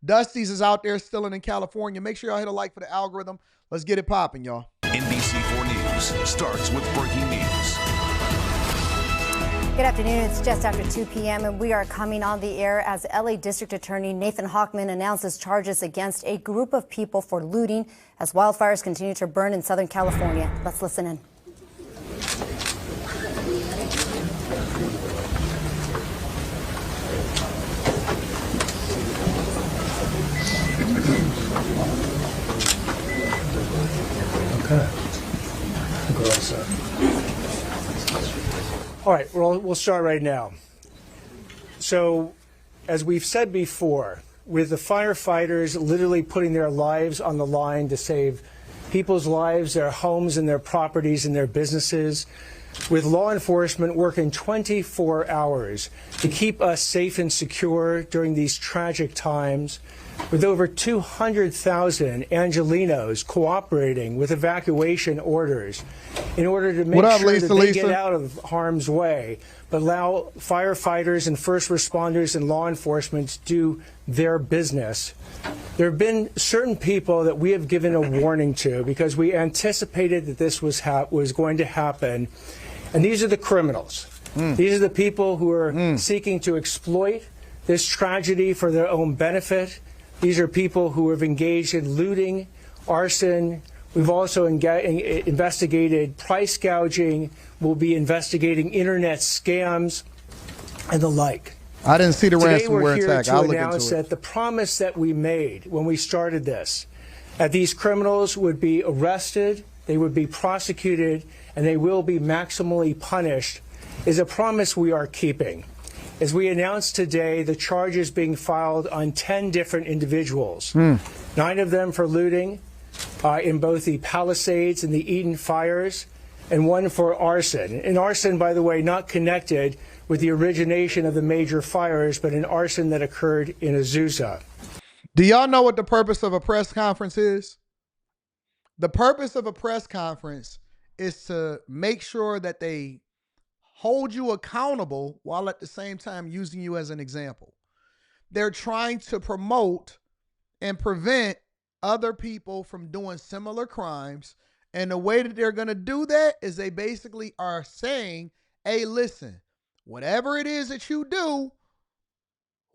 Dusty's is out there stealing in California. Make sure y'all hit a like for the algorithm. Let's get it popping, y'all. NBC4 News starts with breaking news. Good afternoon. It's just after 2 p.m. and we are coming on the air as LA District Attorney Nathan Hochman announces charges against a group of people for looting as wildfires continue to burn in Southern California. Let's listen in. Okay. All right, we'll start right now. So, as we've said before, with the firefighters literally putting their lives on the line to save people's lives, their homes and their properties and their businesses, with law enforcement working 24 hours to keep us safe and secure during these tragic times, with over 200,000 Angelenos cooperating with evacuation orders in order to make sure that they get out of harm's way, but allow firefighters and first responders and law enforcement to do their business. There have been certain people that we have given a warning to because we anticipated that this was going to happen, and these are the criminals. These are the people who are seeking to exploit this tragedy for their own benefit. These are people who have engaged in looting, arson. We've also investigated price gouging. We'll be investigating internet scams and the like. I didn't see the ransomware attack. Today we're here to I'll look announce into it. that the promise that we made when we started this, that these criminals would be arrested, they would be prosecuted, and they will be maximally punished, is a promise we are keeping. As we announced today, the charges being filed on 10 different individuals, 9 of them for looting in both the Palisades and the Eden fires, and 1 for arson. And arson, by the way, not connected with the origination of the major fires, but an arson that occurred in Azusa. Do y'all know what the purpose of a press conference is? The purpose of a press conference is to make sure that they hold you accountable while at the same time using you as an example. They're trying to promote and prevent other people from doing similar crimes. And the way that they're going to do that is they basically are saying, hey, listen, whatever it is that you do,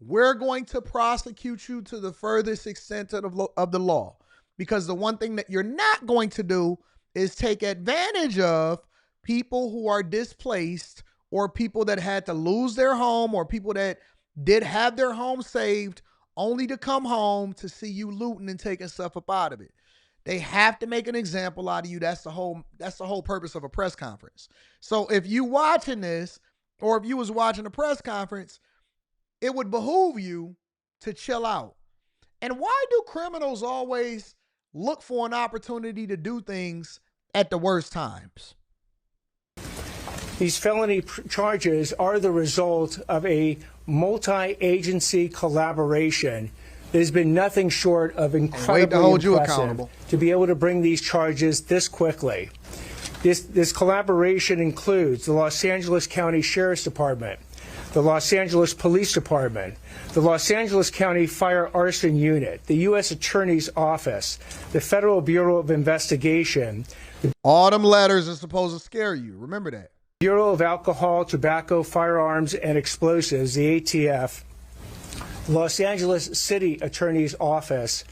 we're going to prosecute you to the furthest extent of the law. Because the one thing that you're not going to do is take advantage of people who are displaced or people that had to lose their home or people that did have their home saved only to come home to see you looting and taking stuff up out of it. They have to make an example out of you. That's the whole purpose of a press conference. So if you watching this or if you was watching a press conference, it would behoove you to chill out. And why do criminals always look for an opportunity to do things at the worst times? These felony charges are the result of a multi-agency collaboration that has been nothing short of incredibly impressive to be able to bring these charges this quickly. This collaboration includes the Los Angeles County Sheriff's Department, the Los Angeles Police Department, the Los Angeles County Fire Arson Unit, the U.S. Attorney's Office, the Federal Bureau of Investigation. All them letters are supposed to scare you. Remember that. Bureau of Alcohol, Tobacco, Firearms, and Explosives, the ATF, Los Angeles City Attorney's Office,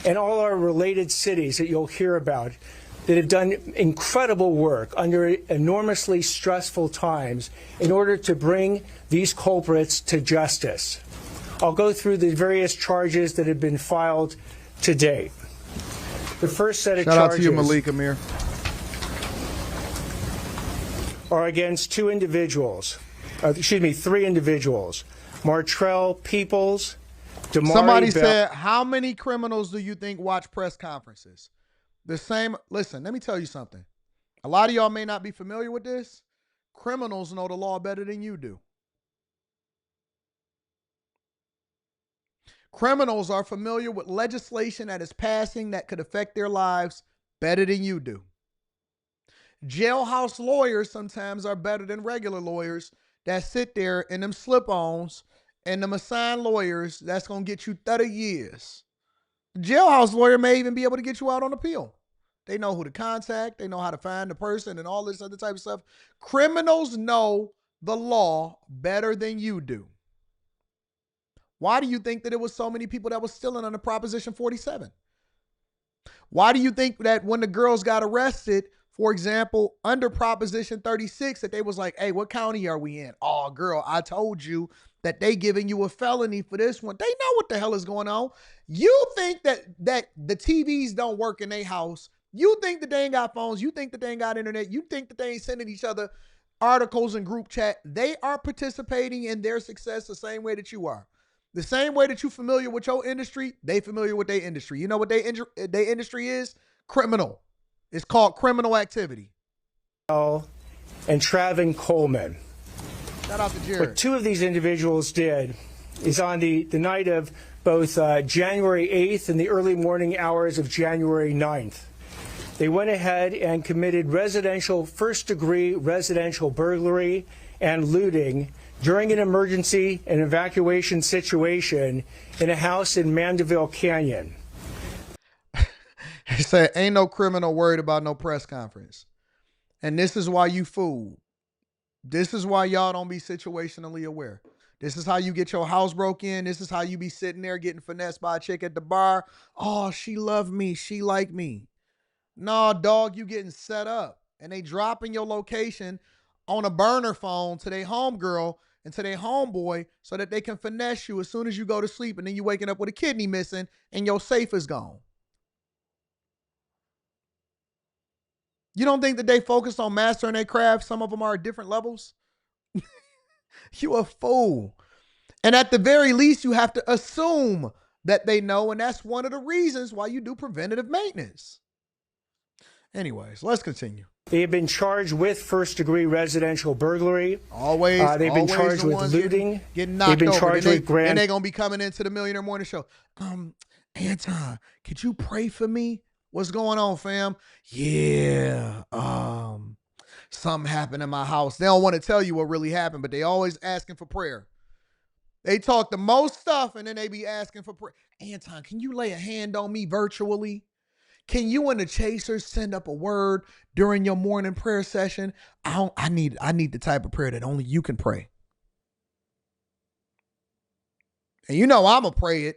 and all our related cities that you'll hear about that have done incredible work under enormously stressful times in order to bring these culprits to justice. I'll go through the various charges that have been filed to date. The first set of charges... Shout out to you, Malik Amir. ...are against 3 individuals. Martrell Peoples, Damari Somebody Bell. said, how many criminals do you think watch press conferences? The same. Listen, let me tell you something. A lot of y'all may not be familiar with this. Criminals know the law better than you do. Criminals are familiar with legislation that is passing that could affect their lives better than you do. Jailhouse lawyers sometimes are better than regular lawyers that sit there in them slip-ons and them assigned lawyers, that's going to get you 30 years. The jailhouse lawyer may even be able to get you out on appeal. They know who to contact. They know how to find the person and all this other type of stuff. Criminals know the law better than you do. Why do you think that there was so many people that was stealing under Proposition 47? Why do you think that when the girls got arrested, for example, under Proposition 36, that they was like, hey, what county are we in? Oh, girl, I told you that they giving you a felony for this one. They know what the hell is going on. You think that the TVs don't work in their house. You think that they ain't got phones. You think that they ain't got internet. You think that they ain't sending each other articles in group chat. They are participating in their success the same way that you are. The same way that you're familiar with your industry, they familiar with their industry. You know what their industry is? Criminal. It's called criminal activity. And Travin Coleman. Shout out to Jared. What two of these individuals did is on the night of both January 8th and the early morning hours of January 9th, they went ahead and committed first-degree residential burglary and looting during an emergency and evacuation situation in a house in Mandeville Canyon. He said, ain't no criminal worried about no press conference. And this is why you fooled. This is why y'all don't be situationally aware. This is how you get your house broke in. This is how you be sitting there getting finessed by a chick at the bar. Oh, she loved me. She liked me. No, dog, you getting set up. And they dropping your location on a burner phone to their homegirl and to their homeboy so that they can finesse you as soon as you go to sleep, and then you waking up with a kidney missing and your safe is gone. You don't think that they focused on mastering their craft? Some of them are at different levels. You a fool. And at the very least, you have to assume that they know, and that's one of the reasons why you do preventative maintenance. Anyways, let's continue. They have been charged with first-degree residential burglary. Always. They've been charged with looting. Getting knocked They've been over. charged with grand. And they're going to be coming into the Millionaire Morning Show. Anton, could you pray for me? What's going on, fam? Yeah. Something happened in my house. They don't want to tell you what really happened, but they always asking for prayer. They talk the most stuff, and then they be asking for prayer. Anton, can you lay a hand on me virtually? Can you and the Chasers send up a word during your morning prayer session? I need the type of prayer that only you can pray. And you know I'm going to pray it,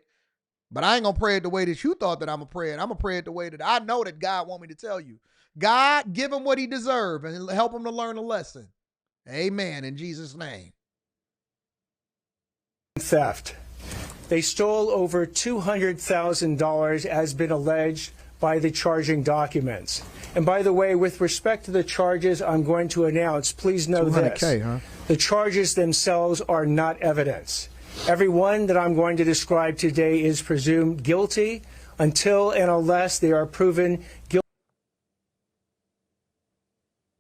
but I ain't going to pray it the way that you thought that I'm going to pray it. I'm going to pray it the way that I know that God want me to tell you. God, give him what he deserves and help him to learn a lesson. Amen, in Jesus' name. Theft. They stole over $200,000 as been alleged by the charging documents. And by the way, with respect to the charges I'm going to announce, please know this. Huh? The charges themselves are not evidence. Everyone that I'm going to describe today is presumed guilty until and unless they are proven guilty.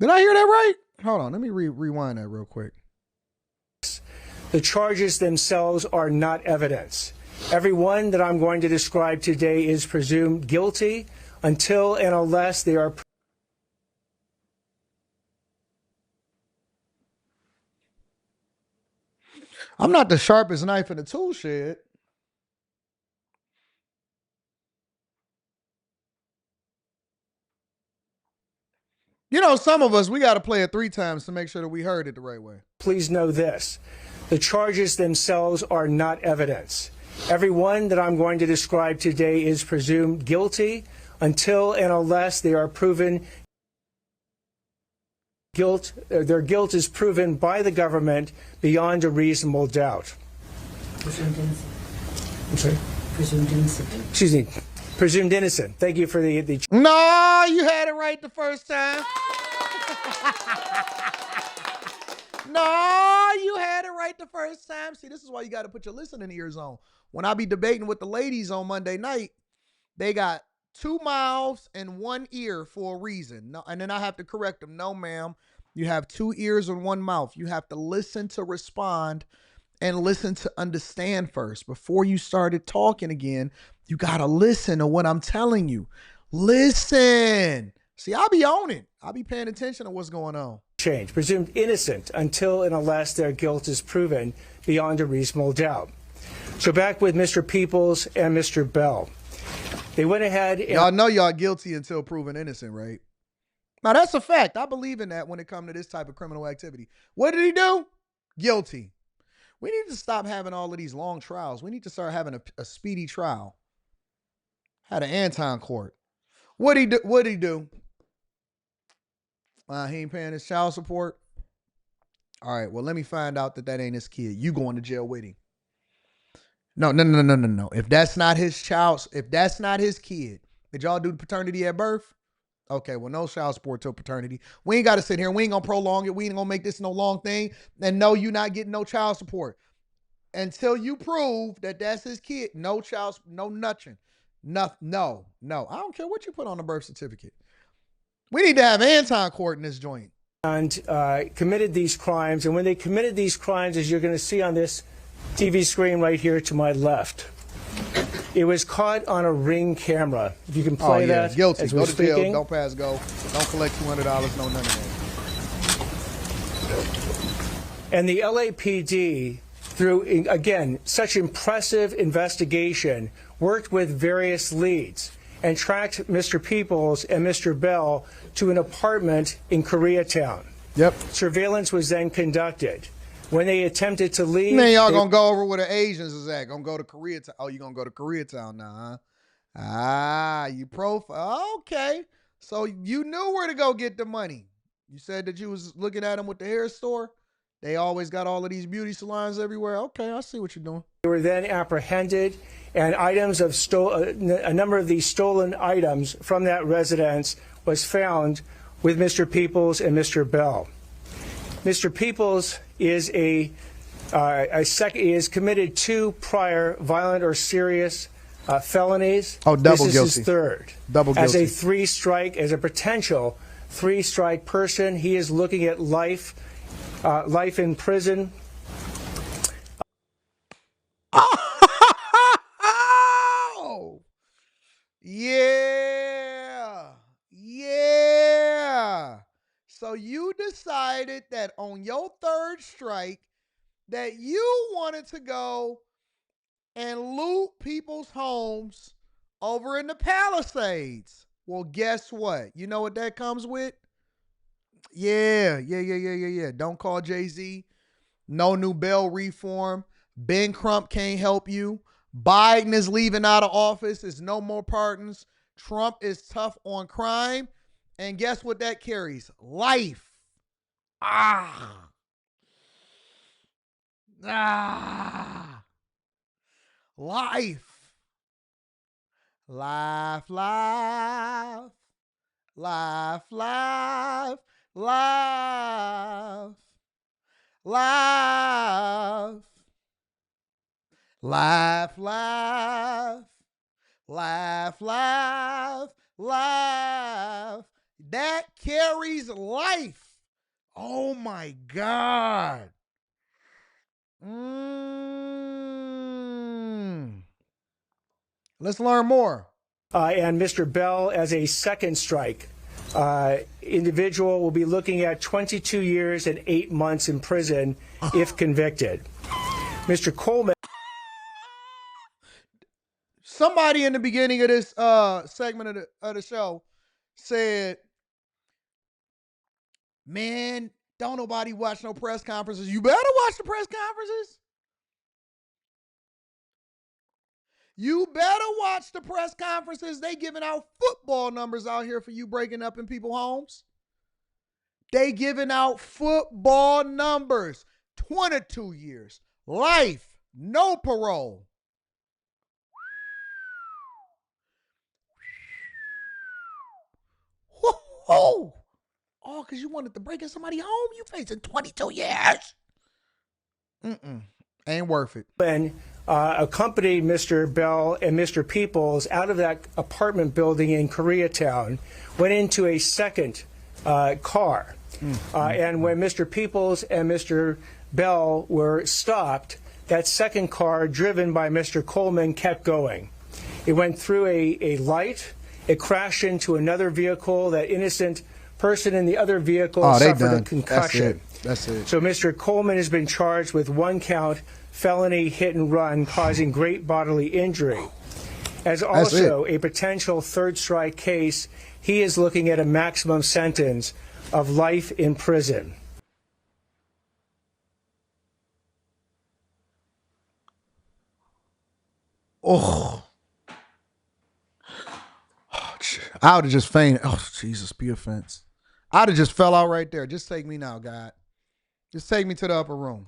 Did I hear that right? Hold on, let me rewind that real quick. The charges themselves are not evidence. Everyone that I'm going to describe today is presumed guilty until and unless they are. I'm not the sharpest knife in the tool shed. You know, some of us, we got to play it 3 times to make sure that we heard it the right way. Please know this. The charges themselves are not evidence. Everyone that I'm going to describe today is presumed guilty until and unless they are proven guilt. Their guilt is proven by the government beyond a reasonable doubt. Presumed innocent. I'm sorry? Presumed innocent. Excuse me. Presumed innocent. Thank you for the. No, you had it right the first time. No, you had it right the first time. See, this is why you got to put your listening ears on. When I be debating with the ladies on Monday night, they got 2 mouths and 1 ear for a reason. No, and then I have to correct them. No, ma'am. You have 2 ears and 1 mouth. You have to listen to respond and listen to understand first. Before you started talking again, you got to listen to what I'm telling you. Listen. See, I'll be on it. I'll be paying attention to what's going on. change, presumed innocent until and unless their guilt is proven beyond a reasonable doubt. So back with Mr. Peoples and Mr. Bell. They went ahead and... Y'all know y'all guilty until proven innocent, right? Now, that's a fact. I believe in that when it comes to this type of criminal activity. What did he do? Guilty. We need to stop having all of these long trials. We need to start having a speedy trial. Had an Anton court. What'd he do? He ain't paying his child support. All right, well, let me find out that ain't his kid. You going to jail with him. No. If that's not his child, if that's not his kid, did y'all do paternity at birth? Okay, well, no child support till paternity. We ain't got to sit here. We ain't going to prolong it. We ain't going to make this no long thing. And no, you not getting no child support. Until you prove that that's his kid, no child, no nothing. No. I don't care what you put on the birth certificate. We need to have Anton court in this joint. And committed these crimes. And when they committed these crimes, as you're going to see on this TV screen right here to my left, it was caught on a Ring camera. If you can play that. Guilty. As Go we're to jail. speaking. Don't pass go. Don't collect $200. No, none of that. And the LAPD, through, again, such impressive investigation, worked with various leads and tracked Mr. Peoples and Mr. Bell to an apartment in Koreatown. Yep. Surveillance was then conducted. When they attempted to leave... Then y'all gonna go over where the Asians is at. Gonna go to Koreatown. Oh, you gonna go to Koreatown now, huh? You profile. Okay. So you knew where to go get the money. You said that you was looking at them with the hair store. They always got all of these beauty salons everywhere. Okay, I see what you're doing. They were then apprehended, and items of a number of these stolen items from that residence was found with Mr. Peoples and Mr. Bell. Mr. Peoples is is committed 2 prior violent or serious felonies. Oh, double this is guilty. His third. Double guilty. As a potential 3-strike person, he is looking at life in prison. Oh, yeah. So you decided that on your 3rd strike that you wanted to go and loot people's homes over in the Palisades. Well, guess what? You know what that comes with? Yeah. Don't call Jay-Z. No new bail reform. Ben Crump can't help you. Biden is leaving out of office. There's no more pardons. Trump is tough on crime. And guess what that carries? Life. Life. That carries life. Oh my God. Let's learn more. And Mr. Bell, as a 2nd strike individual, will be looking at 22 years and 8 months in prison if convicted. Mr. Coleman. Somebody in the beginning of this segment of the show said, man, don't nobody watch no press conferences. You better watch the press conferences. You better watch the press conferences. They giving out football numbers out here for you breaking up in people's homes. They giving out football numbers. 22 years. Life. No parole. Oh, because you wanted to break in somebody's home? You facing 22 years. Ain't worth it. And accompanied Mr. Bell and Mr. Peoples out of that apartment building in Koreatown, went into a 2nd car. And when Mr. Peoples and Mr. Bell were stopped, that 2nd car, driven by Mr. Coleman, kept going. It went through a light. It crashed into another vehicle. That innocent person in the other vehicle They suffered done. a concussion. That's it. So Mr. Coleman has been charged with 1 count felony hit and run causing great bodily injury. As also a potential third strike case, he is looking at a maximum sentence of life in prison. Oh, I would have just fainted. Oh, Jesus, be offense. I'd have just fell out right there. Just take me now, God. Just take me to the upper room.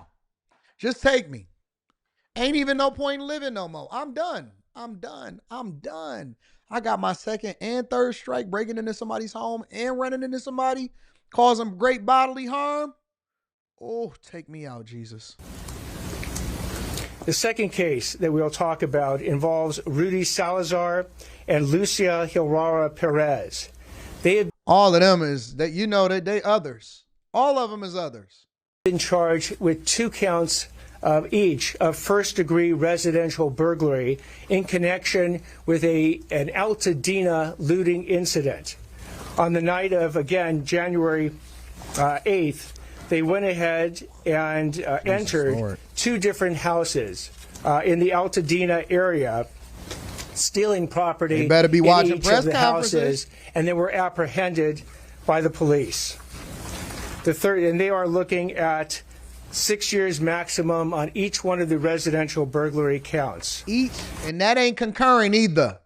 Just take me. Ain't even no point in living no more. I'm done. I'm done. I'm done. I got my second and third strike breaking into somebody's home and running into somebody, causing great bodily harm. Oh, take me out, Jesus. The second case that we'll talk about involves Rudy Salazar and Lucia Hilrara Perez. They have All of them is that, you know, that they others. All of them is others. been charged with 2 counts of each of first-degree residential burglary in connection with an Altadena looting incident. On the night of, again, January 8th, they went ahead and entered Lord. 2 different houses in the Altadena area, stealing property They better be in watching each press of the conferences. houses, and they were apprehended by the police. The third, and they are looking at 6 years maximum on each one of the residential burglary counts. Each, and that ain't concurring either.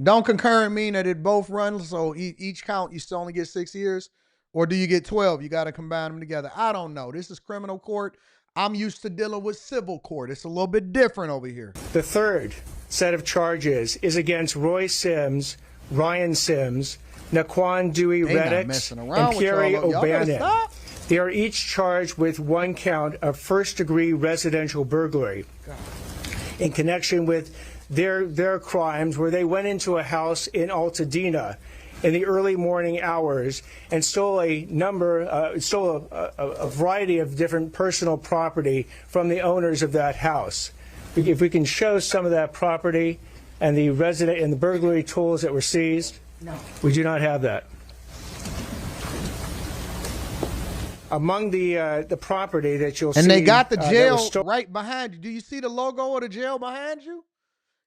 Don't concurrent mean that it both run, so each count you still only get 6 years? Or do you get 12? You got to combine them together. I don't know. This is criminal court. I'm used to dealing with civil court. It's a little bit different over here. The third set of charges is against Roy Sims, Ryan Sims, Naquan Dewey They not Reddick, messing around and with Pierre y'all better O'Bannon. stop. They are each charged with 1 count of first-degree residential burglary in connection with their crimes, where they went into a house in Altadena in the early morning hours and stole a variety of different personal property from the owners of that house. If we can show some of that property and the burglary tools that were seized. No. We do not have that. Among the property that you'll see, And they got the that jail was right behind you. Do you see the logo of the jail behind you?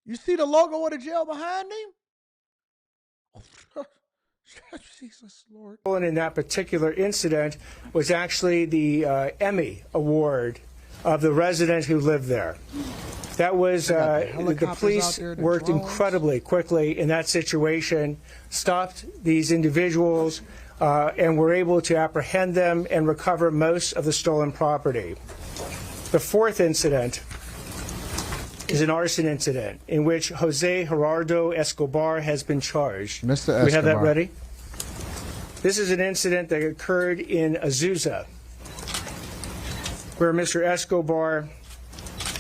You see the logo of the jail behind him? Jesus, Lord. stolen in that particular incident was actually the Emmy Award of the resident who lived there. That was the helicopters out police there, the worked drones. incredibly quickly in that situation, stopped these individuals, and were able to apprehend them and recover most of the stolen property. The fourth incident is an arson incident in which Jose Gerardo Escobar has been charged. Mr. Do we have that Escobar. ready? This is an incident that occurred in Azusa, where Mr. Escobar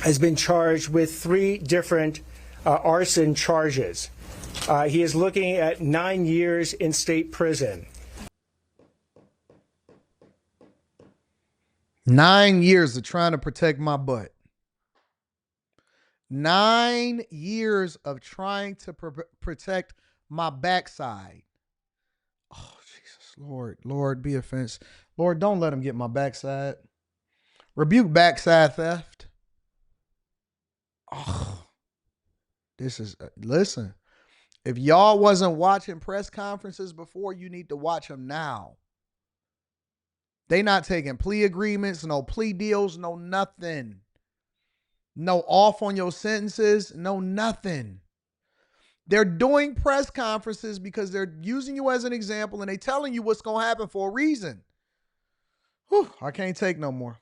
has been charged with 3 different arson charges. He is looking at 9 years in state prison. 9 years of trying to protect my butt. 9 years of trying to protect my backside. Oh, Jesus, Lord, be offense. Lord, don't let him get my backside. Rebuke backside theft. Oh, this is, listen, if y'all wasn't watching press conferences before, you need to watch them now. They not taking plea agreements, no plea deals, no nothing. No off on your sentences, no nothing. They're doing press conferences because they're using you as an example and they telling you what's going to happen for a reason. Whew, I can't take no more.